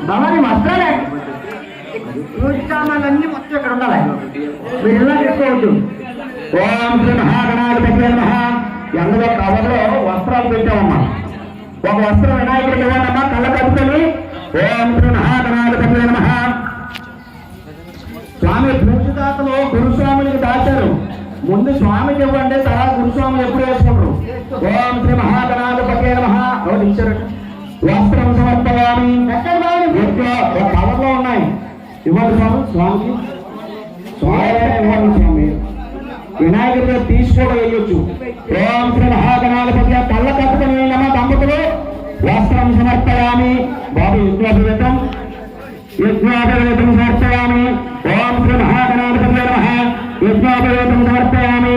భవాని వస్త్రాలే సామాన్లన్నీ మొత్తం ఇక్కడ ఉండాలి. మీరు ఇలా చేసుకోవచ్చు. ఓం శ్రీ మహాగణాధిపతి నమః. అందులో కవర్లో వస్త్రాలు పెట్టామమ్మా. ఒక వస్త్రం వినాయకుడికి ఇవ్వనమ్మా, కళ్ళ కట్టుకొని. ఓం శ్రీ మహాగణాధిపతి నమః. స్వామి భూషిదాతలు గురుస్వామునికి దాచారు. ముందు స్వామికి ఇవ్వండి, తర్వాత గురుస్వాములు ఎప్పుడు వేసుకుంటారు. ఓం శ్రీ మహాగణాధిపతి నమః. ఎవరు ఇచ్చారు? వస్త్రం సమర్పయామి. కవర్లో ఉన్నాయి, ఇవ్వండి స్వామి. స్వామికి ఇవ్వండి స్వామి. వినాయకుడిగా తీసుకోవడం వేయొచ్చు. ఓం శ్రీ మహాగణాధిపతి. కళ్ళ కట్టుకుని వెళ్ళమ్మా దంపతులు. వస్త్రం సమర్పయామి. బాబు యజ్ఞోపవేతం సమర్పయామి. ఓం శ్రీ మహాగణాధిపతి నమః. యజ్ఞోపవేతం సమర్పయామి.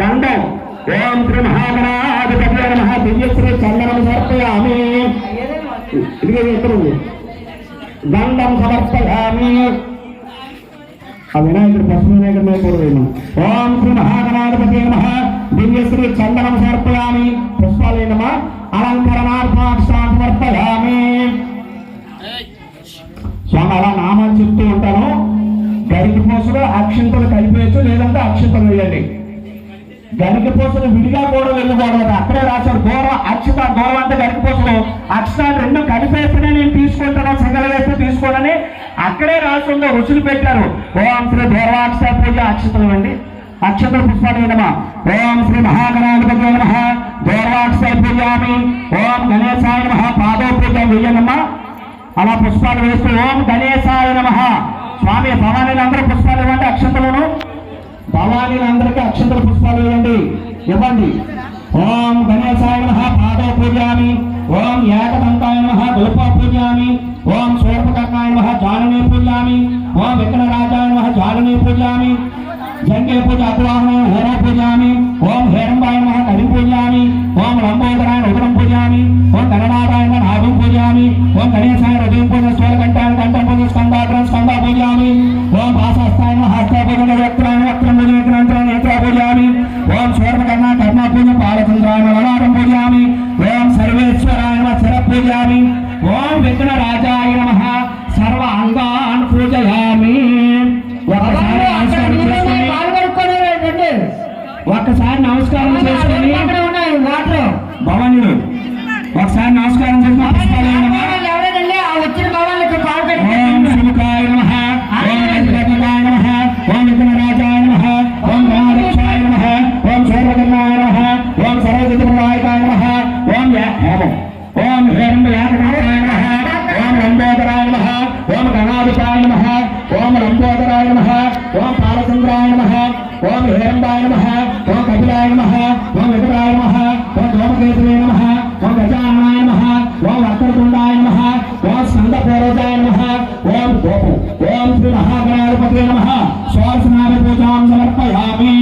గంధం. ఓం శ్రీ మహాగణాధిపతి నమః. దివ్యశ్రీ చందనం సమర్పయామి. ఇది ఎక్కడ ఉంది? దండం సమర్పయామి. ఆ వినాయకుడు పశు వినాయకుడు మీద కూడా వేయమని. ఓం శ్రీ మహాగణాధిపతి నమః. దివ్యశ్రీ చందనం సమర్పయామి. పుష్పాలేనమా అలంకరణార్థాక్షాం సమర్పయామి. స్వామి అలా నామాలు చెప్తూ ఉంటాను. గరికి పోసలు అక్షంతలు కలిపేయచ్చు, లేదంటే అక్షంతలు వేయండి. గరికి పోసలు విడిగా కూడా వెళ్ళకూడదు. అక్కడే రాశారు దూరం అక్షత. దూరం అంటే గరికి పోసలు అక్షతాలు రెండు కలిపేస్తేనే నేను తీసుకుంటాను, సంగలు వేస్తే తీసుకోనని అక్కడే రాస్తుందో రుచులు పెట్టారు. ఓం శ్రీ దూర్వాక్ష పూజ అక్షతలు అండి. అక్షతల పుష్పాలు వేయడమా. ఓం శ్రీ మహాగణాధిపతి నమః. దూర్వాక్ష పూజామి. ఓం గణేశాయ నమః. పాదో పూజ వేయనమ్మా. అలా పుష్పాలు వేస్తూ ఓం గణేశాయ నమః. స్వామి భవానీలందరూ పుష్పాలు ఇవ్వండి. అక్షతలను భవానీలందరికీ అక్షతల పుష్పాలు వేయండి, ఇవ్వండి. ఓం గణేశాయ నమః. పాదో పూజామి. ఓం ఏకదంతాయ నమః. దుల్ప పూజామి. ఓం శూర్పకర్ణాయ నమః. జానునే పూజామి. ఓం విఘ్నరాజాయ నమః. జానునే పూజామి. జంగే పూజ అపవాహనాయ హోర పూజామి. ఓం హేరంబాయ నమః. కరిం పూజామి. ఓం లంబోదరాయ ఉదరం పూజామి. ఓం గణనాథాయ నమః. నాభం పూజామి. ఓం గణేశాయ హృదయం పూజ స్థూలకంఠాయ కంఠం పూజ స్కందాగ్రం స్కంద పూజామి. ఓం భాసహస్తాయ నమః. హస్త పూజ వక్త్రాయ వక్త్రం పూజ నేత్రాంతరాయ నేత్ర పూజామి. ఓం శూర్పకర్ణ కర్ణ పూజ పాలచంద్రాయ లలాటం పూజామి. ఓం సర్వేశ్వరాయ నమః. శర పూజామి. ఓం విఘ్నరాజాయ నమః. సర్వ అంగాన్ పూజయామి. ఒక్కసారి నమస్కారం చేసుకుని భవానీలు ఒకసారి నమస్కారం చేసుకుని పుష్పాలు ఓం శివకాయ నమః. ఓం వెంకటరాయ నమః. ఓం విఘ్నరాజాయ నమః. ఓం గణాధ్యక్షాయ నమః. ఓం శూర్పకర్ణాయ నమః. ఓం సర్వజితనాయకాయ నమః. ఓం ఓం హేరంబయాయ నమః. ఓం లంబోదరాయ నమః. ఓం గణాధిపాయ నమః. ఓం లంబోదరాయ నమః. ఓం పాలచంద్రాయ నమః. ఓం హేరంబాయ నమః. ఓం కపిలాయ నమః. ఓం వికటాయ నమః. ఓం ధూమకేతువే నమః. ఓం గజాననాయ నమః. ఓం వక్రతుండాయ నమః. ఓం స్కందపూర్వజాయ నమః. ఓం గోపం. ఓం శ్రీ మహాగణాధిపతి నమః. శ్వాసనాభ పూజాం సమర్పయామి.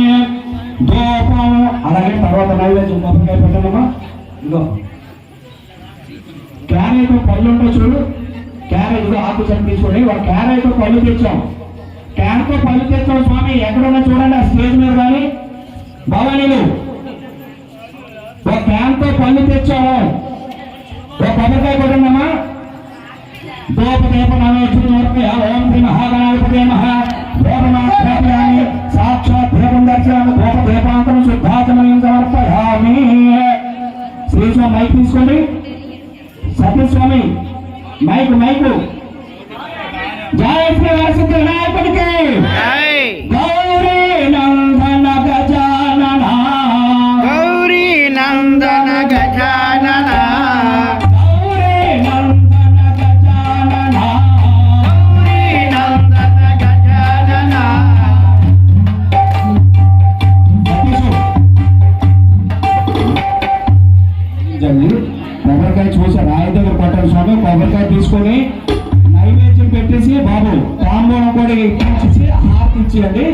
ధూపం. అలాగే తర్వాత నైవేద్యం కొబ్బరికాయ పెట్టానమ్మా. ఇదో క్యారెట్ పళ్ళు ఉంటాయి చూడు. క్యారెట్ ఆకు చెట్టు తీసుకోండి. ఒక క్యారెట్ పళ్ళు తెచ్చాం. క్యాన్తో పళ్ళు తెచ్చాం స్వామి. ఎక్కడున్నా చూడండి ఆ స్టేజ్ మీద కానీ భవానీలు. ఒక క్యాన్తో పళ్ళు తెచ్చాము. ఒక కొబ్బరికాయ కొట్టండమ్మా. దూపదీప నమోచన ఓం శ్రీ మహాగణాధిపతి నమః. దూపమాధ్యామి. సాక్షాత్ దీపం దర్శనాన్ని దూప దీపాంతరం శుద్ధాచమయం సమర్పయామి. శ్రీస్వామి మైక్ తీసుకోండి. సత్యస్వామి మైకు జై శ్రీ వరసిద్ధి వినాయకుడికి. గౌరీ నందన గజానన. గౌరీ నందన గజానన. గౌరీ నందన గజానన. గౌరీ నందన గజానన. కొబ్బరికాయ చూసి రాయి దగ్గర పట్టారు స్వామి. కొబ్బరికాయ తీసుకొని నైవేద్యం పెట్టేసి బాబు తాంబూలం కూడా ఇచ్చేసి హారతి ఇచ్చేయండి.